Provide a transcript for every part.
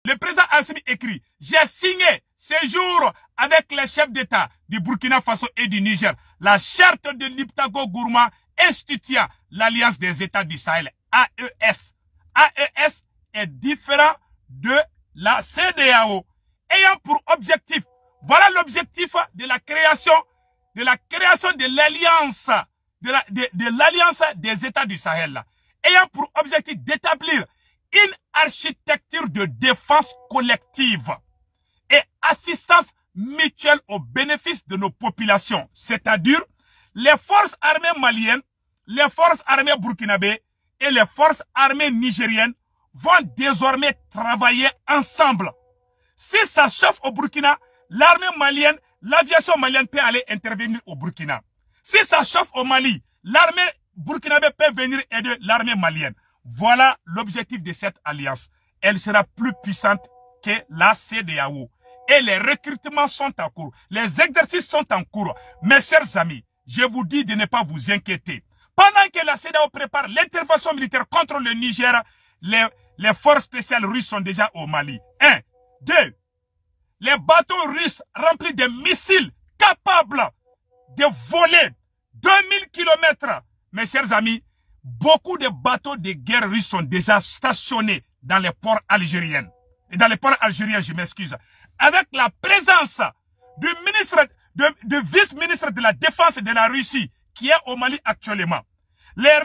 le président Assimi écrit, j'ai signé ce jour avec les chefs d'État du Burkina Faso et du Niger la charte de Liptako Gourma instituant l'Alliance des États du Sahel, AES. AES est différent de la CEDEAO, ayant pour objectif, voilà l'objectif de la création de l'alliance, de l'alliance des États du Sahel, ayant pour objectif d'établir une architecture de défense collective et assistance mutuelle au bénéfice de nos populations, c'est-à-dire les forces armées maliennes, les forces armées burkinabées et les forces armées nigériennes vont désormais travailler ensemble. Si ça chauffe au Burkina, l'armée malienne, l'aviation malienne peut aller intervenir au Burkina. Si ça chauffe au Mali, l'armée burkinabé peut venir aider l'armée malienne. Voilà l'objectif de cette alliance. Elle sera plus puissante que la CEDEAO. Et les recrutements sont en cours. Les exercices sont en cours. Mes chers amis, je vous dis de ne pas vous inquiéter. Pendant que la CEDEAO prépare l'intervention militaire contre le Niger, les forces spéciales russes sont déjà au Mali. 1. 2. Les bateaux russes remplis de missiles capables de voler 2000 km. Mes chers amis, beaucoup de bateaux de guerre russes sont déjà stationnés dans les ports algériens. Et dans les ports algériens, je m'excuse. Avec la présence du vice-ministre de la Défense de la Russie, qui est au Mali actuellement. Les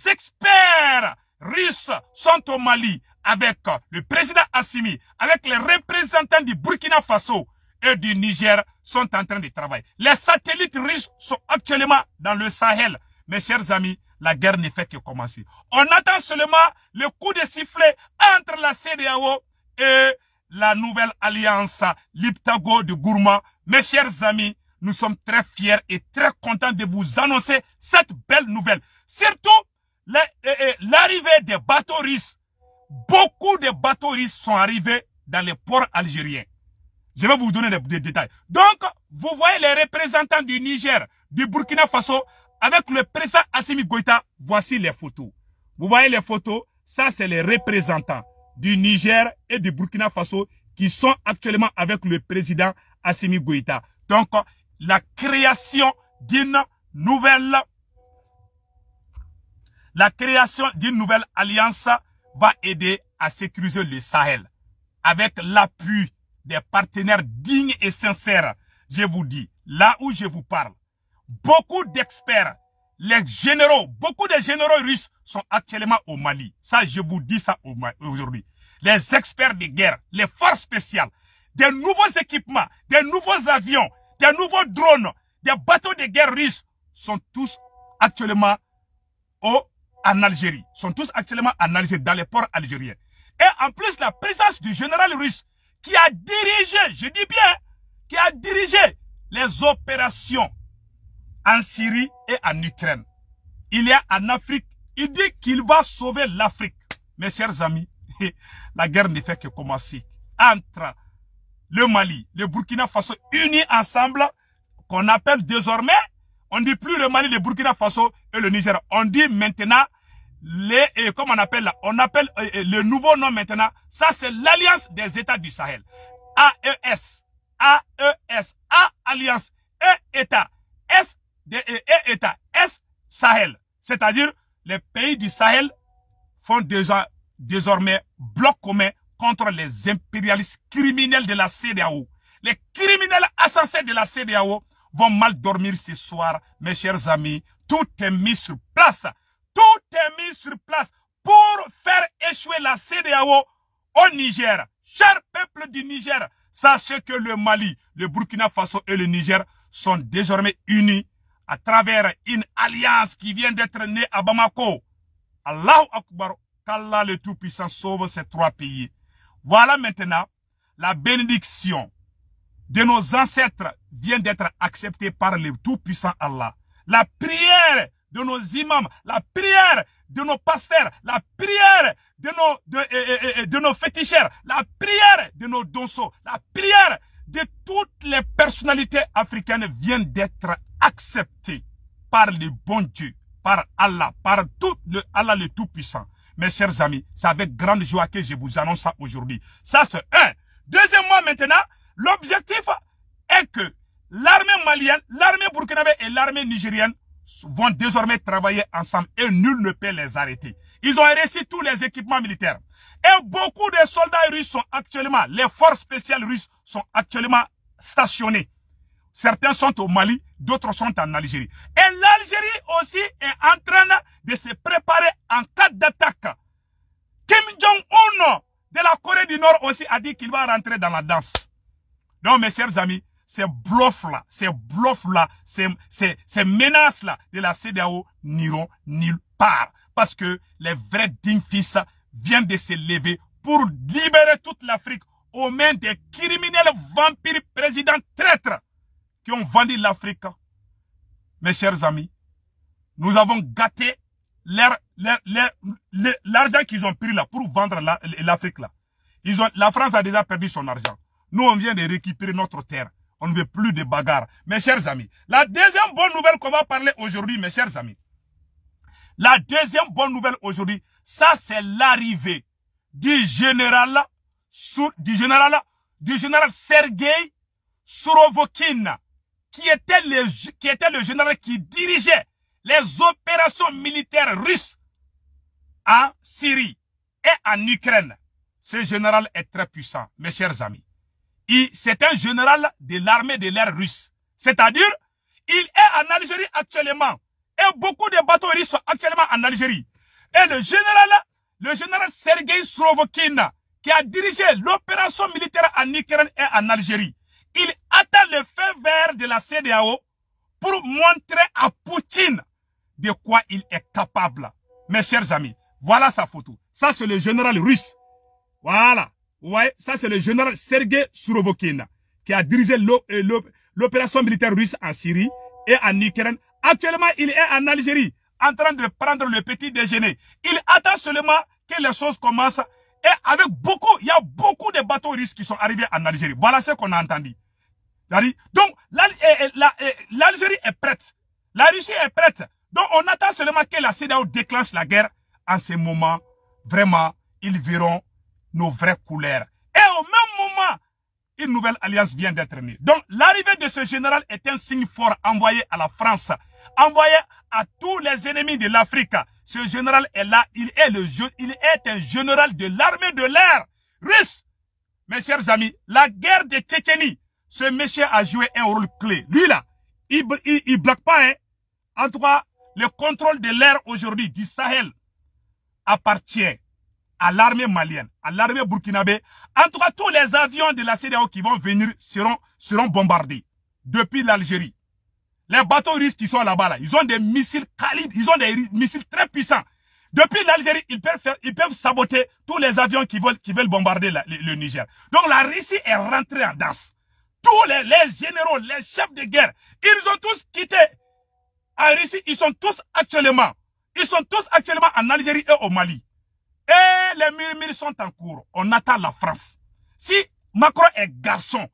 experts russes sont au Mali avec le président Assimi, avec les représentants du Burkina Faso et du Niger sont en train de travailler. Les satellites russes sont actuellement dans le Sahel. Mes chers amis, la guerre ne fait que commencer. On attend seulement le coup de sifflet entre la CEDEAO et la nouvelle alliance Liptako de Gourma. Mes chers amis, nous sommes très fiers et très contents de vous annoncer cette belle nouvelle. Surtout, l'arrivée des bateaux russes. Beaucoup de bateaux russes sont arrivés dans les ports algériens. Je vais vous donner des détails. Donc, vous voyez les représentants du Niger, du Burkina Faso, avec le président Assimi Goïta. Voici les photos. Vous voyez les photos? Ça, c'est les représentants du Niger et du Burkina Faso qui sont actuellement avec le président Assimi Goïta. Donc, la création d'une nouvelle alliance va aider à sécuriser le Sahel. Avec l'appui des partenaires dignes et sincères, je vous dis, là où je vous parle, beaucoup d'experts, les généraux, beaucoup de généraux russes sont actuellement au Mali. Ça, je vous dis ça aujourd'hui. Les experts de guerre, les forces spéciales, des nouveaux équipements, des nouveaux avions, des nouveaux drones, des bateaux de guerre russes sont tous actuellement en Algérie. Sont tous actuellement en Algérie, dans les ports algériens. Et en plus, la présence du général russe qui a dirigé, je dis bien, qui a dirigé les opérations en Syrie et en Ukraine. Il est en Afrique. Il dit qu'il va sauver l'Afrique. Mes chers amis, la guerre ne fait que commencer entre le Mali, le Burkina Faso unis ensemble, qu'on appelle désormais, on ne dit plus le Mali, le Burkina Faso et le Niger. On dit maintenant comment on appelle là? On appelle le nouveau nom maintenant. Ça, c'est l'Alliance des États du Sahel. AES. AES. A, Alliance. E, État. S, État. S, Sahel. C'est-à-dire, les pays du Sahel font déjà désormais bloc commun contre les impérialistes criminels de la CEDEAO. Les criminels insensés de la CEDEAO vont mal dormir ce soir, mes chers amis. Tout est mis sur place. Tout est mis sur place pour faire échouer la CEDEAO au Niger. Cher peuple du Niger, sachez que le Mali, le Burkina Faso et le Niger sont désormais unis à travers une alliance qui vient d'être née à Bamako. Allahu Akbar, qu'Allah le Tout-Puissant sauve ces trois pays. Voilà maintenant la bénédiction de nos ancêtres vient d'être acceptée par le Tout-Puissant Allah. La prière de nos imams, la prière de nos pasteurs, la prière de nos féticheurs, la prière de nos donsos, la prière de toutes les personnalités africaines vient d'être acceptée par le bon Dieu, par Allah, par tout Allah le Tout-Puissant. Mes chers amis, c'est avec grande joie que je vous annonce ça aujourd'hui. Ça, c'est un. Deuxièmement, maintenant, l'objectif est que l'armée malienne, l'armée burkinabé et l'armée nigérienne vont désormais travailler ensemble et nul ne peut les arrêter. Ils ont réussi tous les équipements militaires. Et beaucoup de soldats russes sont actuellement, les forces spéciales russes sont actuellement stationnés. Certains sont au Mali, d'autres sont en Algérie. Et l'Algérie aussi est en train de se préparer en cas d'attaque. Kim Jong-un de la Corée du Nord aussi a dit qu'il va rentrer dans la danse. Donc mes chers amis, ces bluffs-là, ces menaces-là de la CEDEAO n'iront nulle part. Parce que les vrais dignes fils viennent de se lever pour libérer toute l'Afrique aux mains des criminels vampires présidents traîtres qui ont vendu l'Afrique. Mes chers amis, nous avons gâté l'argent qu'ils ont pris là pour vendre l'Afrique là. La France a déjà perdu son argent. Nous, on vient de récupérer notre terre. On ne veut plus de bagarres. Mes chers amis, la deuxième bonne nouvelle qu'on va parler aujourd'hui, mes chers amis, la deuxième bonne nouvelle aujourd'hui, ça c'est l'arrivée du général Sergei Surovikin, qui était le général qui dirigeait les opérations militaires russes en Syrie et en Ukraine. Ce général est très puissant, mes chers amis. C'est un général de l'armée de l'air russe. C'est-à-dire, il est en Algérie actuellement. Et beaucoup de bateaux russes sont actuellement en Algérie. Et le général Sergei Surovikin, qui a dirigé l'opération militaire en Ukraine et en Algérie, il attend le feu vert de la CEDEAO pour montrer à Poutine de quoi il est capable. Mes chers amis, voilà sa photo. Ça, c'est le général russe. Voilà. Ouais, ça, c'est le général Sergei Surovikin qui a dirigé l'opération militaire russe en Syrie et en Ukraine. Actuellement, il est en Algérie en train de prendre le petit déjeuner. Il attend seulement que les choses commencent. Et avec il y a beaucoup de bateaux russes qui sont arrivés en Algérie. Voilà ce qu'on a entendu. Donc, l'Algérie est prête. La Russie est prête. Donc, on attend seulement que la CEDEAO déclenche la guerre. En ce moment, vraiment, ils verront nos vraies couleurs. Et au même moment, une nouvelle alliance vient d'être née. Donc, l'arrivée de ce général est un signe fort envoyé à la France, envoyé à tous les ennemis de l'Afrique. Ce général est là, il est un général de l'armée de l'air russe. Mes chers amis, la guerre de Tchétchénie, ce monsieur a joué un rôle clé. Lui là, il bloque pas, hein. En tout cas, le contrôle de l'air aujourd'hui du Sahel appartient à l'armée malienne, à l'armée burkinabé. En tout cas, tous les avions de la CEDEAO qui vont venir seront bombardés depuis l'Algérie. Les bateaux russes qui sont là-bas, là, ils ont des missiles calibres, ils ont des missiles très puissants. Depuis l'Algérie, ils peuvent saboter tous les avions qui veulent bombarder le Niger. Donc la Russie est rentrée en danse. Tous les généraux, les chefs de guerre, ils ont tous quitté en Russie. Ils sont tous actuellement en Algérie et au Mali. Et les murmures sont en cours. On attend la France. Si Macron est garçon,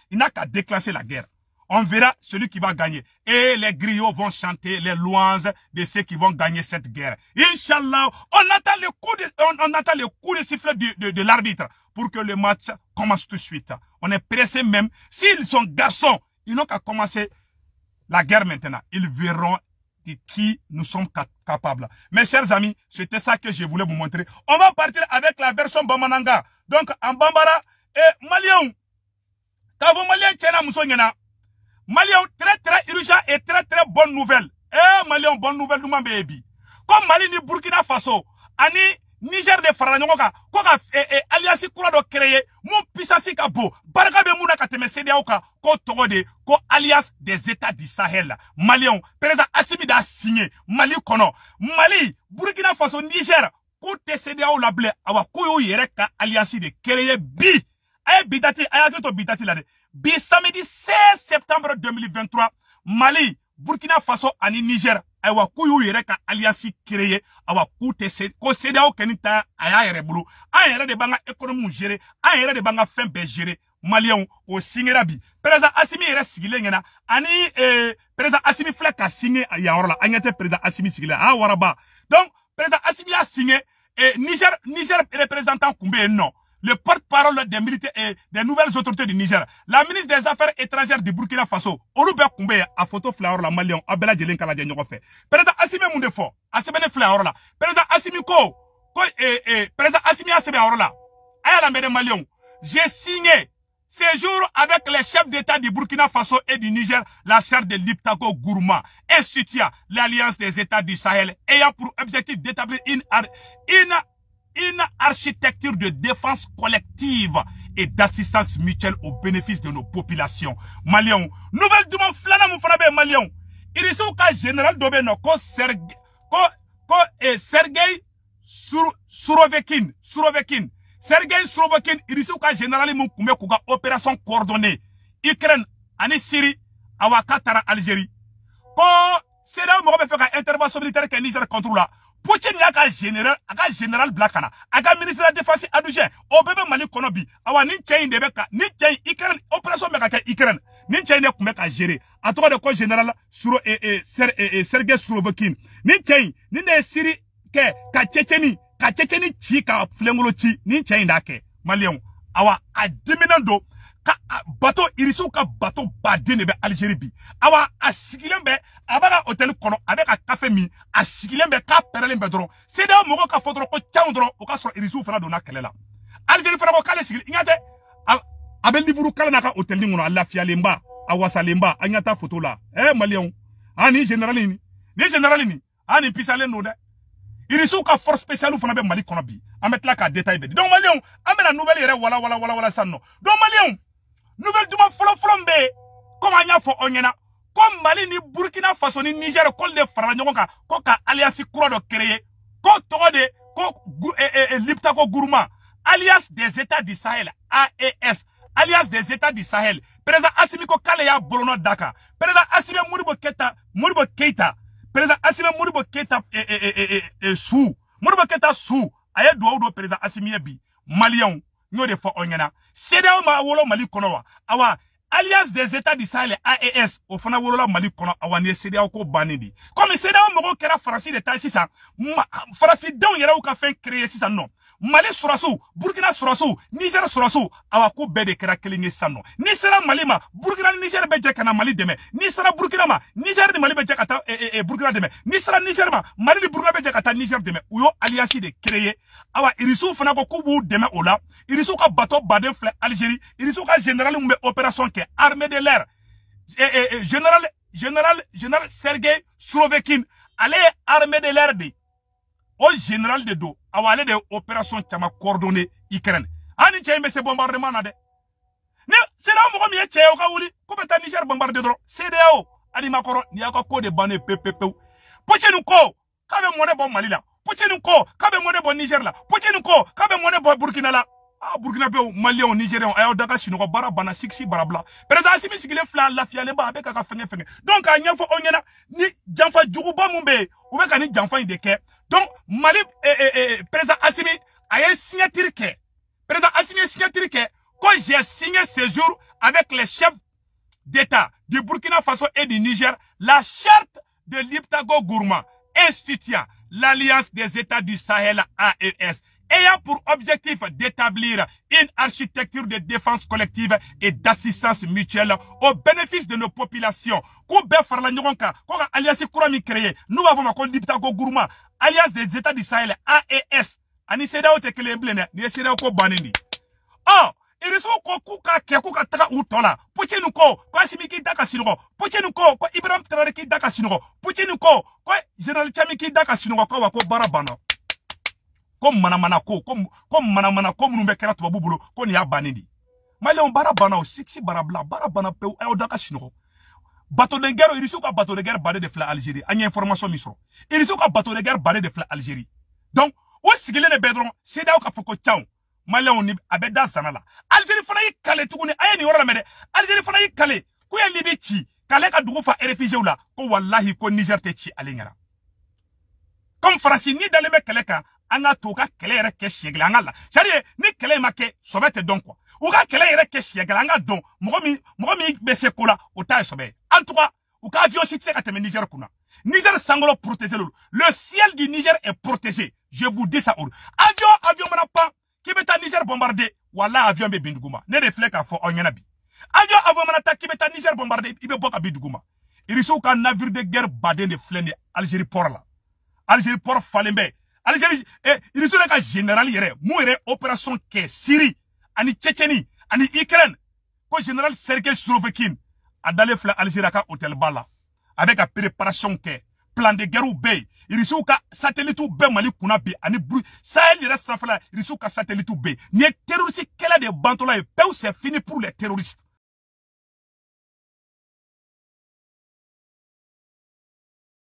il n'a qu'à déclencher la guerre. On verra celui qui va gagner. Et les griots vont chanter les louanges de ceux qui vont gagner cette guerre. Inch'Allah, on attend le coup de sifflet de l'arbitre pour que le match commence tout de suite. On est pressé même. S'ils sont garçons, ils n'ont qu'à commencer la guerre maintenant. Ils verront de qui nous sommes capables. Mes chers amis, c'était ça que je voulais vous montrer. On va partir avec la version Bamananga. Donc, en Bambara et Malien. Kavo Malien Tchena Moussonyena. Malien, très très urgent et très très bonne nouvelle. Malien, bonne nouvelle, nous baby. Comme Mali ni Burkina Faso, ani Niger de Faranyoka, koka alliance kura do créé, mon puissance ka bo, baraka be muna ka teme CEDEAO ka, ko togode, ko alliance des États du Sahel. Malien, président Assimi da signé, Mali kono, Mali, Burkina Faso, Niger, kote CEDEAO la ble, awa koyo yere ka alliance de créé bi, ay bidati, ayato bidati la de. Bi samedi 16 septembre 2023, Mali, Burkina Faso ani Niger, aywa kuyu yere ka alliance créé, awa koute ko CEDEAO kenita aya yere bulu, an yere de banga économie gérer, an yere de banga fin be gérer, Malien au singera bi. Président Assimi yere sigile ngena, ani président Assimi fleka signé ya orla, anyate président Assimi sigile, waraba. Donc président Assimi a signé et Niger représentant Koumbe non. Le porte-parole des militaires et des nouvelles autorités du Niger. La ministre des Affaires étrangères du Burkina Faso. Olube Koumbe a photo flower la Malion. Abela Djelen Kaladien Nyogo fait. Président Assimi Moundefo. Assimi flower la. Président Assimi Ko. Président Assimi Assimi la. Aya la mère Malion. J'ai signé ce jour avec les chefs d'État du Burkina Faso et du Niger la charte de Liptako Gourma, instituant l'Alliance des États du Sahel ayant pour objectif d'établir une architecture de défense collective et d'assistance mutuelle au bénéfice de nos populations. Maliens, nouvelle demande flana moufanabe Maliens. Il est au cas général d'Obeno, Sergei Surovekin. Sergei Surovekin, il est au cas général Moukoume Kouga, opération coordonnée. Ukraine, en Syrie, Awakatara, Algérie. C'est là où on va faire une intervention militaire que Niger contrôle là. Poutine y a un général Blakana, un ministre de la Défense adjoint, au bébé Mali Konobi, awa ni tchaïn de beka, ni tchaïn Ukraine, opération meka Ukraine, ni tchaïn de meka gérer, à toi de quoi général Sergei Surovekin, ni tchaïn, ni de Syrie, ka Tchétchénie chi, ka Flengolo chi, ni tchaïn d'ake, Malion, awa a diminando, ka bateau irisu ka bateau badene be Algérie bi awa asigilembe abaga hôtel kono avec un café mi asigilembe ka perelembe dron c'est da mogo ka fodro ko chaundro o ka so irisu fana dona kelela Algérie fana ko kale sigil ingate abel livru kala naka hôtel ni ngono Allah fialemba awasa lemba anyata photo la Malion ani général ni ani pisale no de irisu ka force spéciale fana be Mali kono bi amet la ka détail be donc Malion amena nouvelle yere wala sanno donc Malion nouvelle duma flombe comme anya fo onyena comme Mali ni Burkina Faso ni Niger kol de faranyoka ko ka alliance kuro do créer ko togo de ko Liptako Gourma alliance des États du Sahel AES alliance des États du Sahel président Assimi ko kale ya bolono Dakar président Assimi Modibo Keita président Assimi Modibo Keita Modibo Keita sou aye do président Assimi bi Malien nous de fo onyana CEDEAO ma wolo Mali kono wa awa alliance des États du Sahel AES au fana wolo la Mali kono awa ne CEDEAO ko banidi comme CEDEAO mo kera farasi de ta sisa farafi don yera ou ka fin créer sisa non Mali surasu Burkina surasu Niger surasu awa ko be de kera kelinge sanno ni sera Mali ma Burkina Niger be je kana Mali deme ni sera Burkina ma Niger ni Mali be je kata Burkina deme ni sera Niger ma Mali ni Burkina be je kata Niger deme uyo alliance de créer awa irisu fana ko kubu deme ola irisu ka bateau baden fle Algérie irisu ka général mbe opération ke armée de l'air général Sergei Surovekin allez armée de l'air de au général de dos awale de opération chama coordonnée Ukraine ani tchembe se bombardement na de ne c'est là mo mi tcheo ka wuli ko beta Niger bombarder dro CEDEAO ani makoro ni aka ko de bané ppp pochenu ko ka be mo de bon Mali la pochenu ko ka be mo de bon Niger la pochenu ko ka be mo de bon Burkina la Burkina Faso Malien Nigérien ayo daga chinois bara bana sixi barabla président Assimi sigile fla la fiale ba avec ka fenge donc a nyafo onyena ni janfa juguba mumbe ou be ka ni janfa indeke donc Mali président Assimi a signature que président Assimi signature que quand j'ai signé ce jour avec les chefs d'État du Burkina Faso et du Niger la charte de Liptako Gourma instituant l'Alliance des États du Sahel AES ayant pour objectif d'établir une architecture de défense collective et d'assistance mutuelle au bénéfice de nos populations. Alliance créée, nous avons encore Liptako Gourma, Alliance des États du Sahel, AES. Ani CEDEAO te kele blene, ni CEDEAO ko banini. Oh, il est ko kuka taka utola. Pochenu ko Assimi ki daka sinogo. Pochenu ko Ibrahim Traoré ki daka sinogo. Pochenu ko General Chami ki daka sinogo ko wako barabana. Comme manamana comme nous bekera to babulo ko ni abanidi Malien barabana o sixi barabla barabana pe o daka sinogo bateau de guerre irisu ka bateau de guerre baré de fla Algérie anya information misro irisu ka bateau de guerre baré de fla Algérie donc o sigile ne bedron CEDEAO ka foko chaw Malien ni abeda sanala Algérie fana yi kale tuguni aya ni wora mede Algérie fana yi kale ko ya libi chi kale ka dugu fa réfugié la ko wallahi ko Niger te chi alingara comme Franci ni dans le mekeleka anga toka kele yere ke siegla anga la c'est-à-dire ni kele ma ke sobete donc quoi ou ka kele yere ke siegla anga don mogomi bese kola o ta sobe en tout cas ou ka avion si tse ka teme Niger kuna Niger sangolo protégé. Le ciel du Niger est protégé. Je vous dis ça. Avion manapa. Qui beta Niger bombardé. Wallah avion be binduguma. Ne réfléchis à fort onyenabi. Avion manata qui beta Niger bombardé. Ibe boka binduguma. Iriso ka navire de guerre badé de flène Algérie port là. Algérie port falembe. Algérie iriso ka général yere. Mouire opération ke Syrie. Ani Tchétchénie. Ani Ukraine. Ko général Sergei Sourovikine. A d'aller fla Algérie ka hôtel Bala. Avec la préparation que plan de guerre ou bay, il faut que satellite ou bay mali kuna be ani bruit ça il reste sans faire il faut que satellite ou bay ni terroriste quel a des bantola et peu c'est fini pour les terroristes.